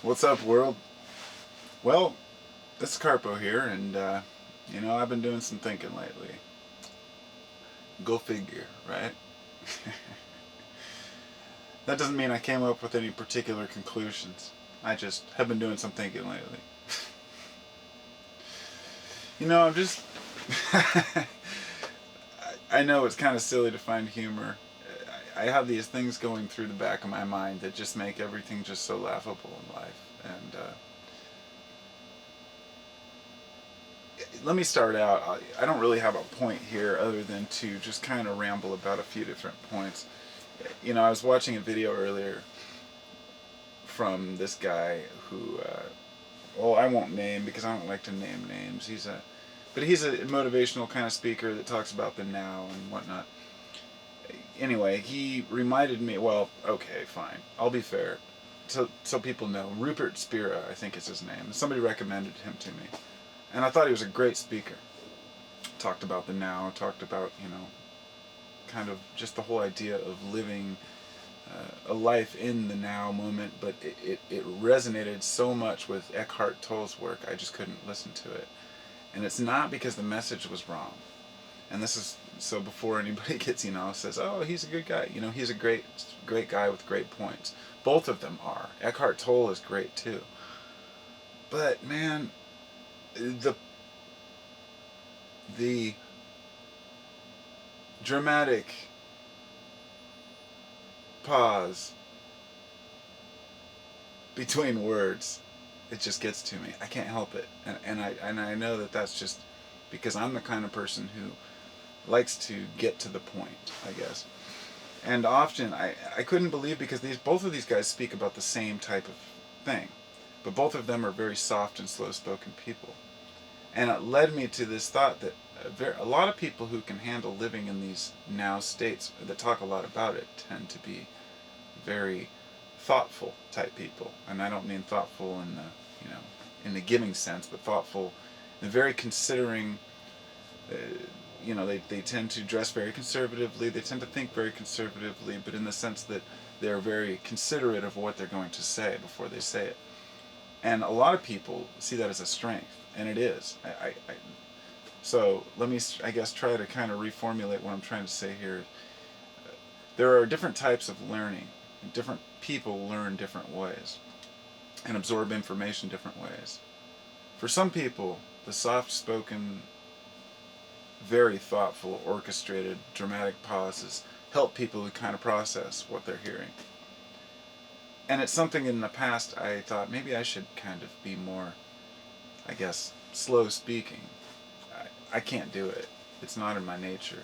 What's up, world? Well, it's Carpo here, and I've been doing some thinking lately. Go figure, right? That doesn't mean I came up with any particular conclusions. I just have been doing some thinking lately. I'm just. I know it's kind of silly to find humor. I have these things going through the back of my mind that just make everything just so laughable in life. And let me start out. I don't really have a point here other than to just kind of ramble about a few different points. I was watching a video earlier from this guy who, well, I won't name because I don't like to name names. But he's a motivational kind of speaker that talks about the now and whatnot. Anyway, he reminded me. Well, okay, fine. I'll be fair. So people know, Rupert Spira, I think is his name. Somebody recommended him to me, and I thought he was a great speaker. Talked about the now. Talked about kind of just the whole idea of living a life in the now moment. But it resonated so much with Eckhart Tolle's work. I just couldn't listen to it, and it's not because the message was wrong. And this is so before anybody gets says, oh, he's a good guy. He's a great guy with great points. Both of them are. Eckhart Tolle is great too. But man, the dramatic pause between words, it just gets to me. I can't help it, and I know that that's just because I'm the kind of person who likes to get to the point, I guess. And often I couldn't believe, because both of these guys speak about the same type of thing, but both of them are very soft and slow-spoken people. And it led me to this thought that a lot of people who can handle living in these now states that talk a lot about it tend to be very thoughtful type people. And I don't mean thoughtful in the giving sense, but thoughtful and very considering. They tend to dress very conservatively, they tend to think very conservatively, but in the sense that they're very considerate of what they're going to say before they say it. And a lot of people see that as a strength, and it is. So let me, I guess, try to kind of reformulate what I'm trying to say here. There are different types of learning, and different people learn different ways and absorb information different ways. For some people, the soft-spoken, very thoughtful, orchestrated, dramatic pauses help people to kind of process what they're hearing. And it's something in the past I thought maybe I should kind of be more, I guess, slow speaking. I can't do it. It's not in my nature.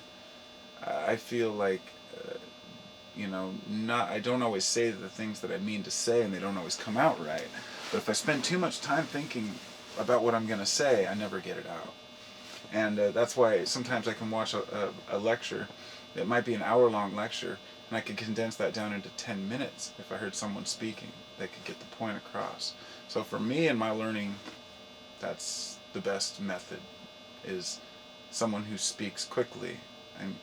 I feel like, I don't always say the things that I mean to say, and they don't always come out right. But if I spend too much time thinking about what I'm going to say, I never get it out. And that's why sometimes I can watch a lecture that might be an hour-long lecture, and I can condense that down into 10 minutes if I heard someone speaking that could get the point across. So for me in my learning, that's the best method, is someone who speaks quickly and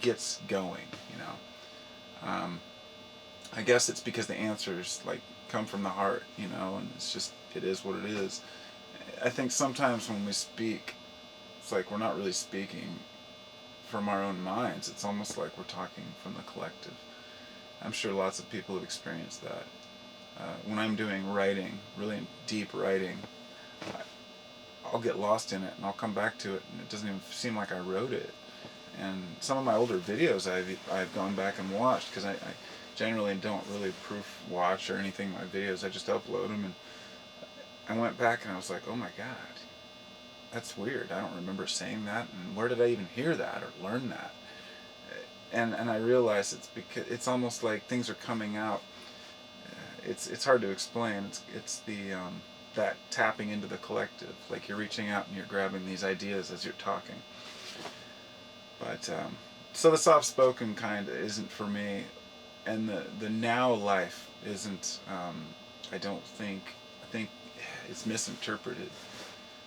gets going, I guess it's because the answers come from the heart, and it is what it is. I think sometimes when we speak, it's like we're not really speaking from our own minds. It's almost like we're talking from the collective. I'm sure lots of people have experienced that. When I'm doing writing, really deep writing, I'll get lost in it and I'll come back to it and it doesn't even seem like I wrote it. And some of my older videos I've gone back and watched, because I generally don't really proof watch or anything in my videos. I just upload them, and I went back and I was like, oh my god, that's weird. I don't remember saying that, and where did I even hear that or learn that? And I realized it's because it's almost like things are coming out. It's hard to explain. It's the that tapping into the collective, like you're reaching out and you're grabbing these ideas as you're talking. But so the soft spoken kind isn't for me, and the now life isn't. I don't think. I think it's misinterpreted.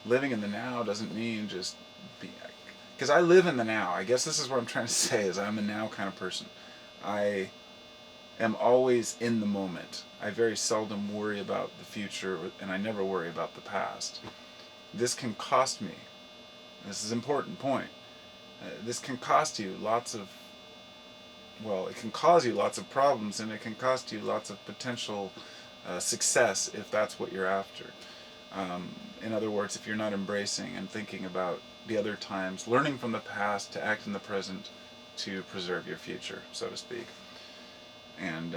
Living in the now doesn't mean just be, because I live in the now. I guess this is what I'm trying to say, is I'm a now kind of person. I am always in the moment. I very seldom worry about the future, and I never worry about the past. This can cost me. This is an important point. This can cost you lots of, well, it can cause you lots of problems, and it can cost you lots of potential success if that's what you're after. In other words, if you're not embracing and thinking about the other times, learning from the past to act in the present to preserve your future, so to speak. And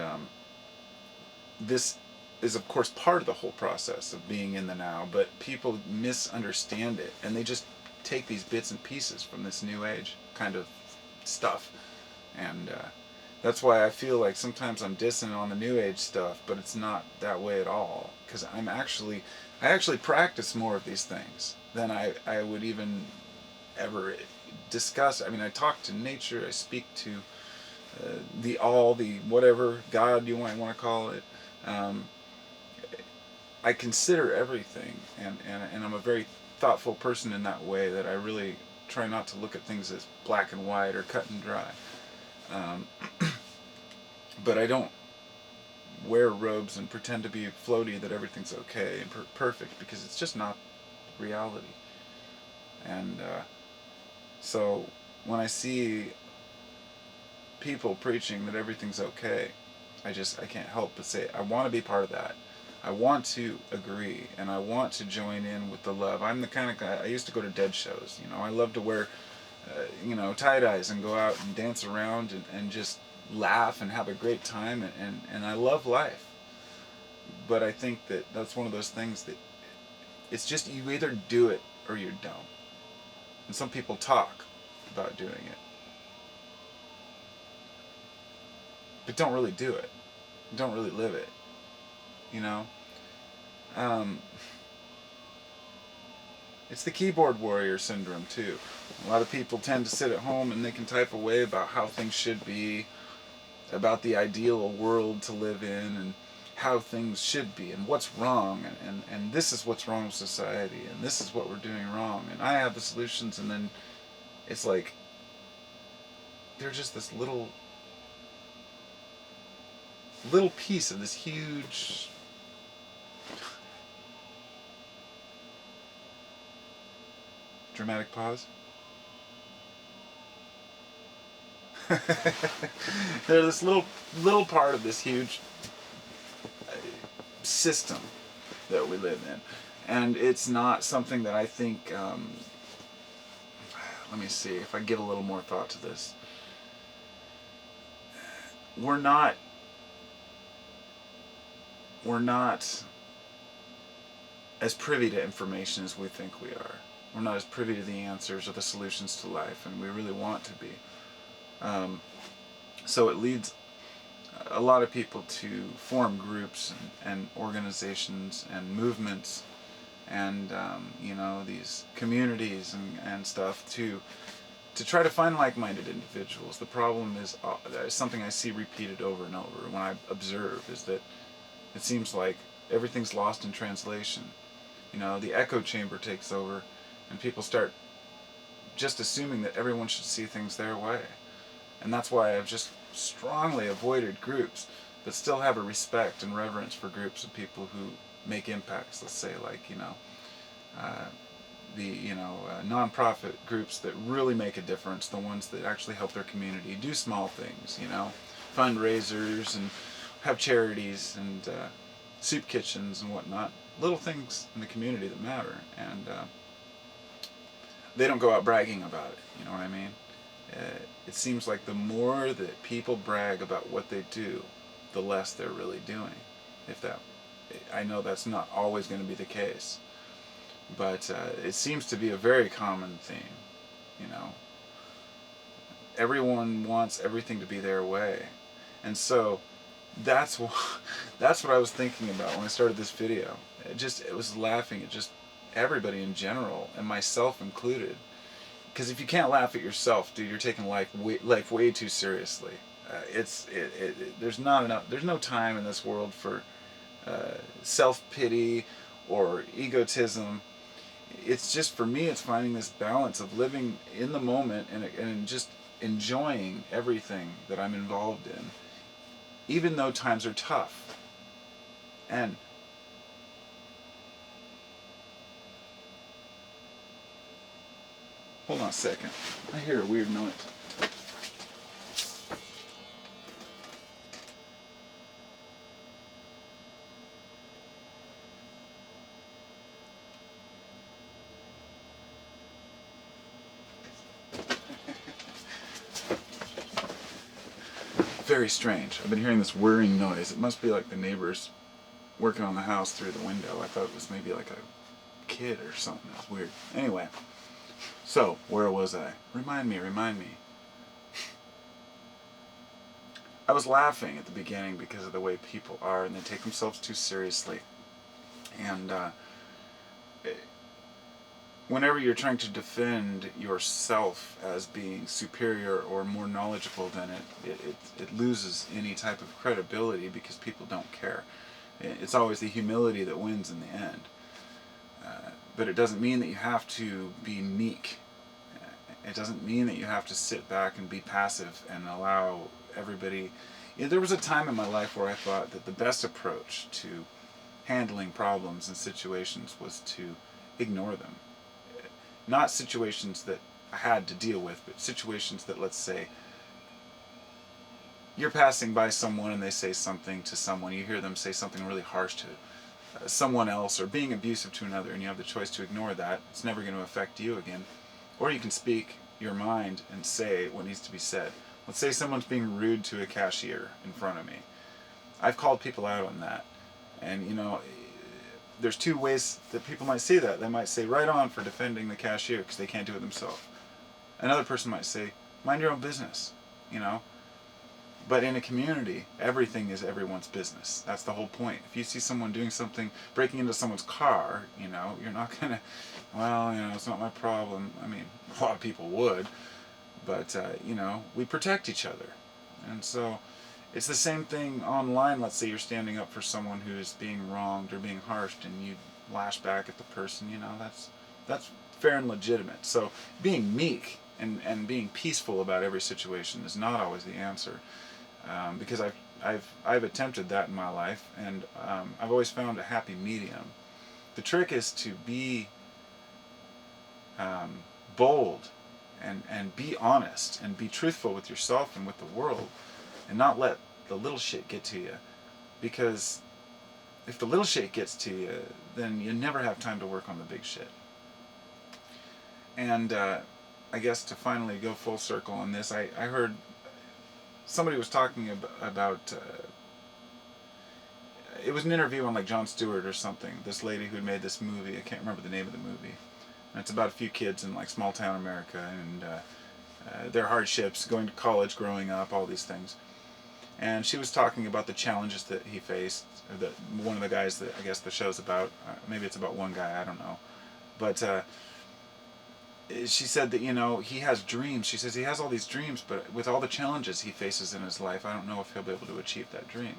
this is, of course, part of the whole process of being in the now, but people misunderstand it, and they just take these bits and pieces from this new age kind of stuff. And that's why I feel like sometimes I'm dissing on the new age stuff, but it's not that way at all. Because I actually practice more of these things than I would even ever discuss. I mean, I talk to nature, I speak to the whatever, God you might want to call it. I consider everything, and I'm a very thoughtful person in that way, that I really try not to look at things as black and white or cut and dry. But I don't wear robes and pretend to be floaty that everything's okay and perfect, because it's just not reality. And so when I see people preaching that everything's okay, I can't help but say, I want to be part of that. I want to agree, and I want to join in with the love. I'm the kind of guy, I used to go to dead shows, I love to wear tie-dyes and go out and dance around and just laugh and have a great time, and I love life. But I think that's one of those things that it's just, you either do it or you don't. And some people talk about doing it, but don't really do it, don't really live it, It's the keyboard warrior syndrome too. A lot of people tend to sit at home and they can type away about how things should be, about the ideal world to live in, and how things should be, and what's wrong, and this is what's wrong with society, and this is what we're doing wrong, and I have the solutions. And then it's like they're just this little piece of this huge dramatic pause. They're this little part of this huge system that we live in, and it's not something that I think. Let me see if I give a little more thought to this. We're not as privy to information as we think we are. We're not as privy to the answers or the solutions to life, and we really want to be. So it leads a lot of people to form groups and organizations and movements and these communities and stuff to try to find like-minded individuals. The problem is something I see repeated over and over when I observe, is that it seems like everything's lost in translation. The echo chamber takes over, and people start just assuming that everyone should see things their way. And that's why I've just strongly avoided groups, but still have a respect and reverence for groups of people who make impacts. Let's say, like, non-profit groups that really make a difference, the ones that actually help their community, do small things, fundraisers and have charities and soup kitchens and whatnot, little things in the community that matter. And they don't go out bragging about it, you know what I mean? It seems like the more that people brag about what they do, the less they're really doing. I know that's not always going to be the case, but it seems to be a very common theme. Everyone wants everything to be their way, and so that's what I was thinking about when I started this video. It was laughing at just everybody in general, and myself included. Because if you can't laugh at yourself, dude, you're taking life way too seriously. There's no time in this world for self-pity or egotism. It's just, for me, it's finding this balance of living in the moment and just enjoying everything that I'm involved in, even though times are tough. And hold on a second. I hear a weird noise. Very strange. I've been hearing this whirring noise. It must be like the neighbors working on the house through the window. I thought it was maybe like a kid or something. It was weird. Anyway, so where was I? Remind me. I was laughing at the beginning because of the way people are, and they take themselves too seriously. And whenever you're trying to defend yourself as being superior or more knowledgeable than it loses any type of credibility because people don't care. It's always the humility that wins in the end. But it doesn't mean that you have to be meek. It doesn't mean that you have to sit back and be passive and allow everybody... There was a time in my life where I thought that the best approach to handling problems and situations was to ignore them. Not situations that I had to deal with, but situations that, let's say, you're passing by someone and they say something to someone, you hear them say something really harsh to someone else or being abusive to another, and you have the choice to ignore that. It's never going to affect you again. Or you can speak your mind and say what needs to be said. Let's say someone's being rude to a cashier in front of me. I've called people out on that. And, you know, there's two ways that people might see that. They might say, right on for defending the cashier because they can't do it themselves. Another person might say, mind your own business, you know. But in a community, everything is everyone's business. That's the whole point. If you see someone doing something, breaking into someone's car, you know, you're not going to, well, you know, it's not my problem. I mean, a lot of people would. But, you know, we protect each other. And so it's the same thing online. Let's say you're standing up for someone who is being wronged or being harshed, and you lash back at the person, you know, that's fair and legitimate. So being meek and being peaceful about every situation is not always the answer. Because I've attempted that in my life, and I've always found a happy medium. The trick is to be bold and be honest and be truthful with yourself and with the world, and not let the little shit get to you. Because if the little shit gets to you, then you never have time to work on the big shit. And I guess to finally go full circle on this, I heard somebody was talking about it was an interview on like Jon Stewart or something, this lady who had made this movie. I can't remember the name of the movie, and it's about a few kids in like small town America and their hardships, going to college, growing up, all these things. And she was talking about the challenges that he faced, or that one of the guys that I guess the show's about, maybe it's about one guy, I don't know, but she said that, you know, he has dreams. She says he has all these dreams, but with all the challenges he faces in his life, I don't know if he'll be able to achieve that dream.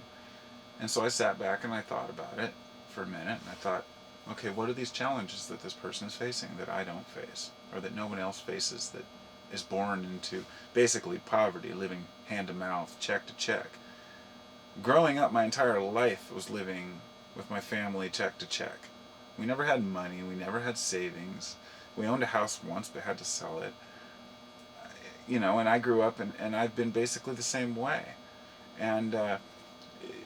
And so I sat back and I thought about it for a minute, and I thought, okay, what are these challenges that this person is facing that I don't face, or that no one else faces, that is born into basically poverty, living hand to mouth, check to check. Growing up, my entire life was living with my family check to check. We never had money, we never had savings. We owned a house once, but had to sell it. You know, and I grew up, and I've been basically the same way. And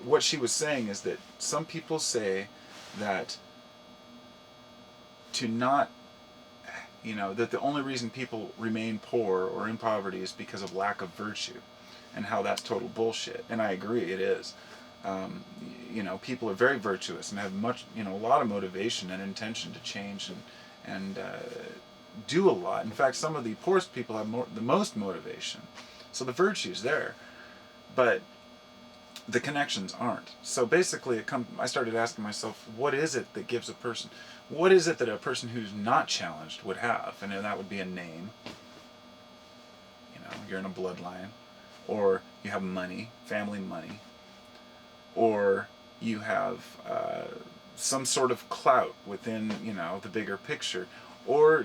what she was saying is that some people say that to not, you know, that the only reason people remain poor or in poverty is because of lack of virtue, and how that's total bullshit. And I agree, it is. You know, people are very virtuous and have much, you know, a lot of motivation and intention to change and do a lot. In fact, some of the poorest people have the most motivation. So the virtue's there, but the connections aren't. So basically, I started asking myself, what is it that gives a person, what is it that a person who's not challenged would have? And that would be a name. You know, you're in a bloodline, or you have money, family money, or you have some sort of clout within, you know, the bigger picture, Or,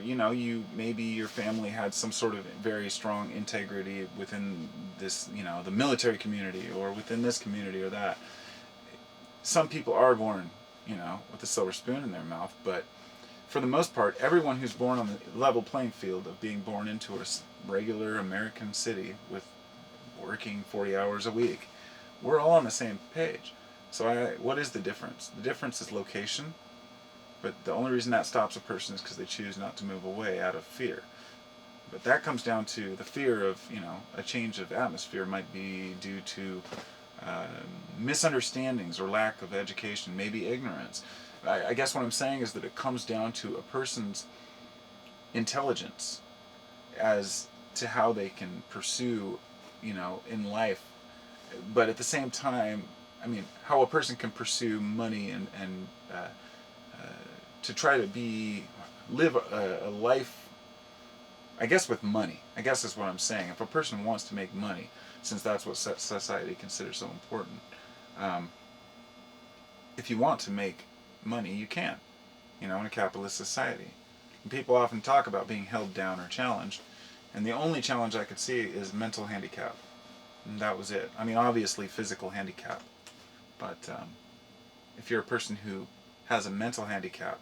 maybe your family had some sort of very strong integrity within this, the military community, or within this community or that. Some people are born, with a silver spoon in their mouth, but for the most part, everyone who's born on the level playing field of being born into a regular American city with working 40 hours a week, we're all on the same page. So what is the difference? The difference is location, but the only reason that stops a person is because they choose not to move away out of fear. But that comes down to the fear of, a change of atmosphere might be due to uh, misunderstandings or lack of education, maybe ignorance. I guess what I'm saying is that it comes down to a person's intelligence as to how they can pursue, in life. But at the same time, how a person can pursue money and to try to live a life, I guess, with money. I guess is what I'm saying. If a person wants to make money, since that's what society considers so important, um, if you want to make money, you can, in a capitalist society. And people often talk about being held down or challenged, and the only challenge I could see is mental handicap. And that was it. Obviously physical handicap, but if you're a person who has a mental handicap,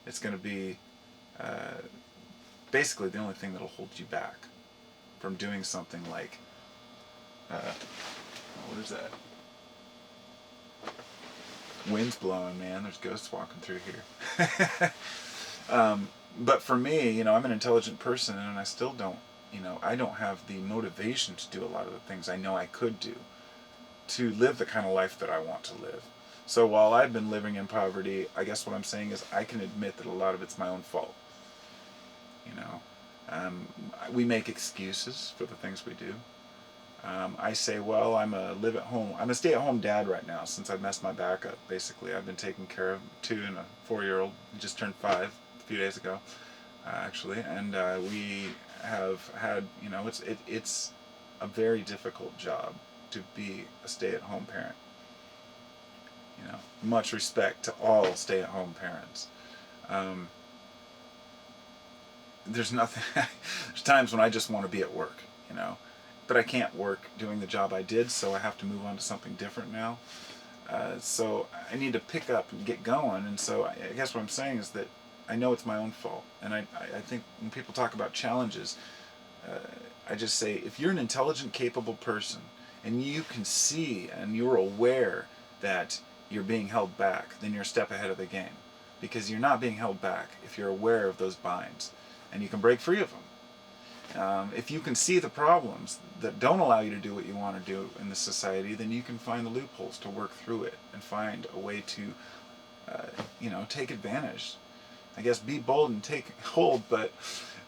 it's going to be basically the only thing that'll hold you back from doing something like, what is that? Wind's blowing, man. There's ghosts walking through here. But for me, I'm an intelligent person, and I still don't, I don't have the motivation to do a lot of the things I know I could do to live the kind of life that I want to live. So while I've been living in poverty, I guess what I'm saying is I can admit that a lot of it's my own fault. We make excuses for the things we do. I say, well, I'm a stay-at-home dad right now since I messed my back up. Basically, I've been taking care of 2 and a 4-year-old. He just turned 5 a few days ago, actually, and we have had, it's a very difficult job to be a stay-at-home parent. Much respect to all stay-at-home parents. There's nothing. There's times when I just want to be at work, but I can't work doing the job I did, so I have to move on to something different now. So I need to pick up and get going, and so I guess what I'm saying is that I know it's my own fault, and I think when people talk about challenges, I just say, if you're an intelligent, capable person, and you can see and you're aware that you're being held back, then you're a step ahead of the game, because you're not being held back if you're aware of those binds, and you can break free of them. If you can see the problems that don't allow you to do what you want to do in this society, then you can find the loopholes to work through it and find a way to, take advantage. I guess be bold and take hold, but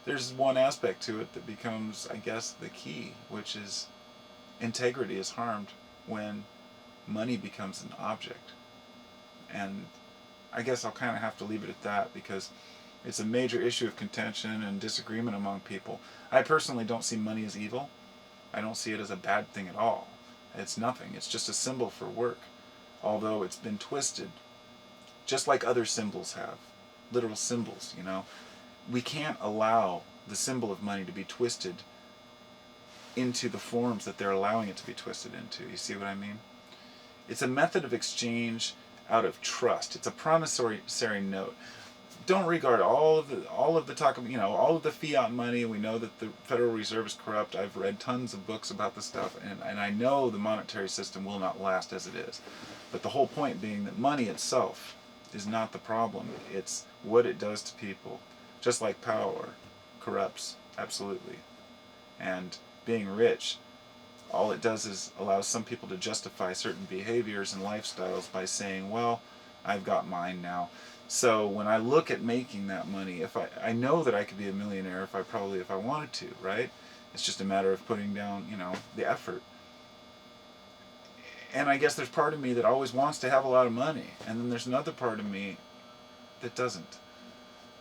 there's one aspect to it that becomes, I guess, the key, which is integrity is harmed when money becomes an object. And I guess I'll kind of have to leave it at that, because it's a major issue of contention and disagreement among people. I personally don't see money as evil. I don't see it as a bad thing at all. It's nothing. It's just a symbol for work, although it's been twisted, just like other symbols have. Literal symbols, We can't allow the symbol of money to be twisted into the forms that they're allowing it to be twisted into. You see what I mean? It's a method of exchange out of trust. It's a promissory note. Don't regard all of the talk of, all of the fiat money. We know that the Federal Reserve is corrupt. I've read tons of books about this stuff, and I know the monetary system will not last as it is. But the whole point being that money itself is not the problem. It's what it does to people. Just like power corrupts, absolutely. And being rich, all it does is allows some people to justify certain behaviors and lifestyles by saying, well, I've got mine now. So when I look at making that money, if I know that I could be a millionaire if I wanted to, right? It's just a matter of putting down, the effort. And I guess there's part of me that always wants to have a lot of money, and then there's another part of me that doesn't,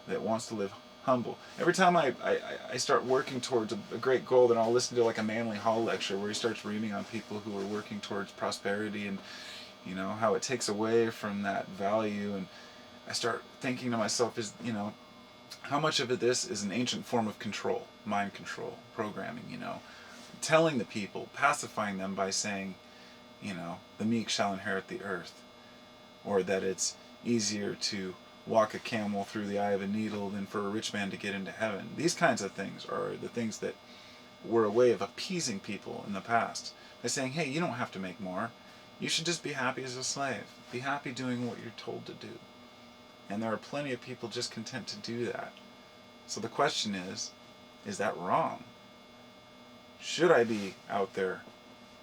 that wants to live humble. Every time I start working towards a great goal, then I'll listen to like a Manly Hall lecture where he starts reading on people who are working towards prosperity and, how it takes away from that value. And I start thinking to myself, how much of this is an ancient form of control, mind control, programming, telling the people, pacifying them by saying, the meek shall inherit the earth, or that it's easier to walk a camel through the eye of a needle than for a rich man to get into heaven. These kinds of things are the things that were a way of appeasing people in the past by saying, hey, you don't have to make more. You should just be happy as a slave. Be happy doing what you're told to do. And there are plenty of people just content to do that. So the question is that wrong? Should I be out there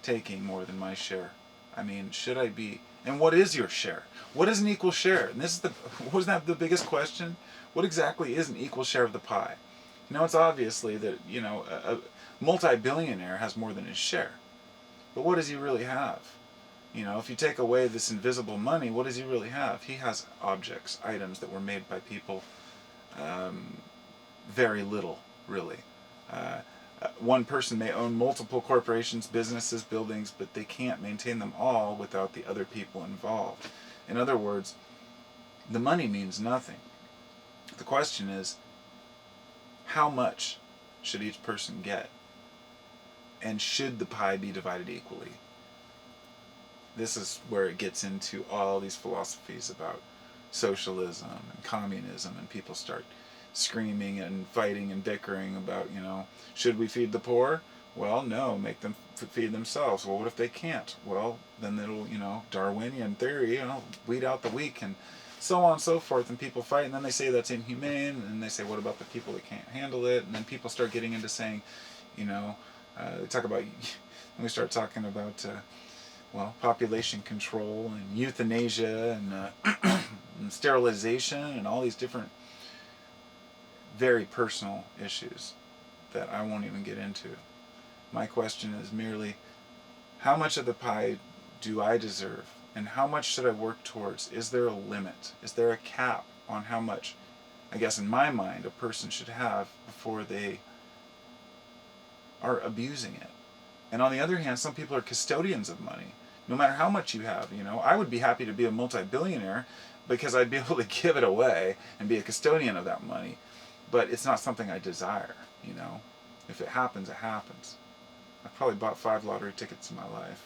taking more than my share? I mean, should I be? And what is your share? What is an equal share? And wasn't that the biggest question? What exactly is an equal share of the pie? It's obviously that, a multi-billionaire has more than his share. But what does he really have? If you take away this invisible money, what does he really have? He has objects, items that were made by people. Very little, really. One person may own multiple corporations, businesses, buildings, but they can't maintain them all without the other people involved. In other words, the money means nothing. The question is, how much should each person get? And should the pie be divided equally? This is where it gets into all these philosophies about socialism and communism, and people start screaming and fighting and bickering about, should we feed the poor? Well, no, make them feed themselves. Well, what if they can't? Well, then it'll, Darwinian theory, weed out the weak, and so on and so forth, and people fight, and then they say that's inhumane, and they say, what about the people that can't handle it? And then people start getting into saying, they talk about, and we start talking about, population control and euthanasia and, and sterilization and all these different very personal issues that I won't even get into. My question is merely, how much of the pie do I deserve? And how much should I work towards? Is there a limit? Is there a cap on how much, I guess in my mind, a person should have before they are abusing it? And on the other hand, some people are custodians of money. No matter how much you have, I would be happy to be a multi-billionaire because I'd be able to give it away and be a custodian of that money. But it's not something I desire, If it happens, it happens. I've probably bought 5 lottery tickets in my life,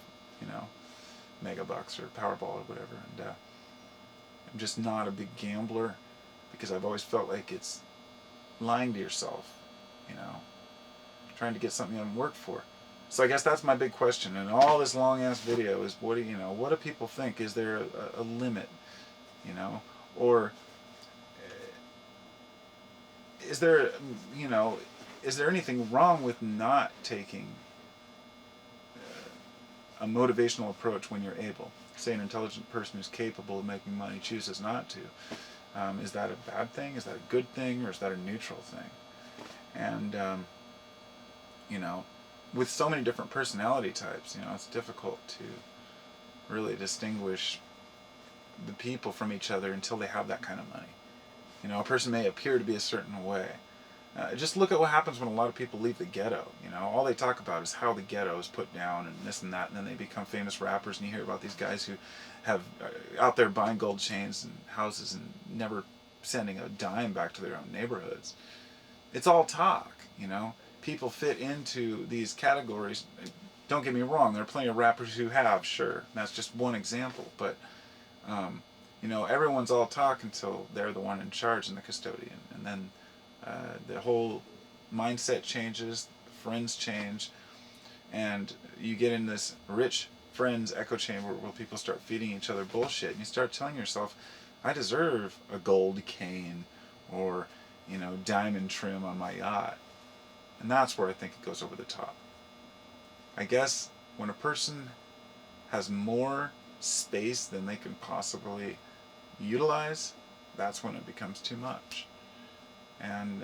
Mega Bucks or Powerball or whatever. And I'm just not a big gambler because I've always felt like it's lying to yourself, trying to get something you haven't worked for. So I guess that's my big question. And all this long ass video is what do people think? Is there a limit, or is there anything wrong with not taking a motivational approach when you're able? Say an intelligent person who's capable of making money chooses not to. Is that a bad thing? Is that a good thing? Or is that a neutral thing? And, with so many different personality types, it's difficult to really distinguish the people from each other until they have that kind of money. A person may appear to be a certain way. Just look at what happens when a lot of people leave the ghetto. All they talk about is how the ghetto is put down and this and that, and then they become famous rappers, and you hear about these guys who have out there buying gold chains and houses and never sending a dime back to their own neighborhoods. It's all talk, People fit into these categories. Don't get me wrong, there are plenty of rappers who have, sure. That's just one example, but everyone's all talk until they're the one in charge and the custodian, and then the whole mindset changes, friends change, and you get in this rich friends echo chamber where people start feeding each other bullshit, and you start telling yourself, I deserve a gold cane or diamond trim on my yacht. And that's where I think it goes over the top. I guess when a person has more space than they can possibly utilize, that's when it becomes too much. And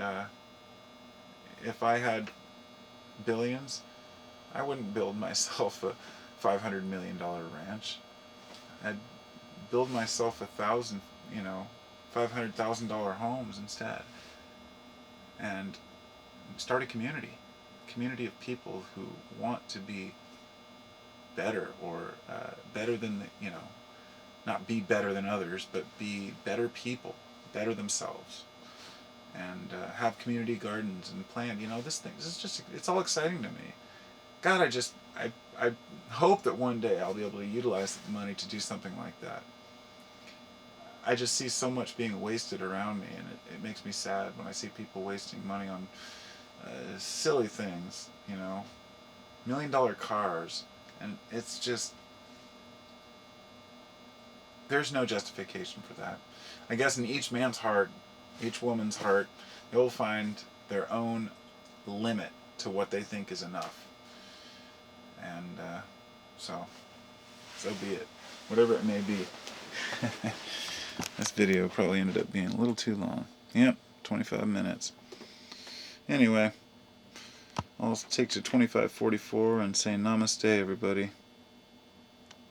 if I had billions, I wouldn't build myself a $500 million ranch. I'd build myself $500,000 homes instead. And start a community of people who want to be better, or better than not be better than others, but be better people, better themselves. and have community gardens and plant. This is just, it's all exciting to me. God, I hope that one day I'll be able to utilize the money to do something like that. I just see so much being wasted around me, and it makes me sad when I see people wasting money on silly things, $1 million cars, and it's just, there's no justification for that. I guess in each man's heart, each woman's heart, they'll find their own limit to what they think is enough. And so be it. Whatever it may be. This video probably ended up being a little too long. Yep, 25 minutes. Anyway, I'll take to 25:44 and say namaste, everybody.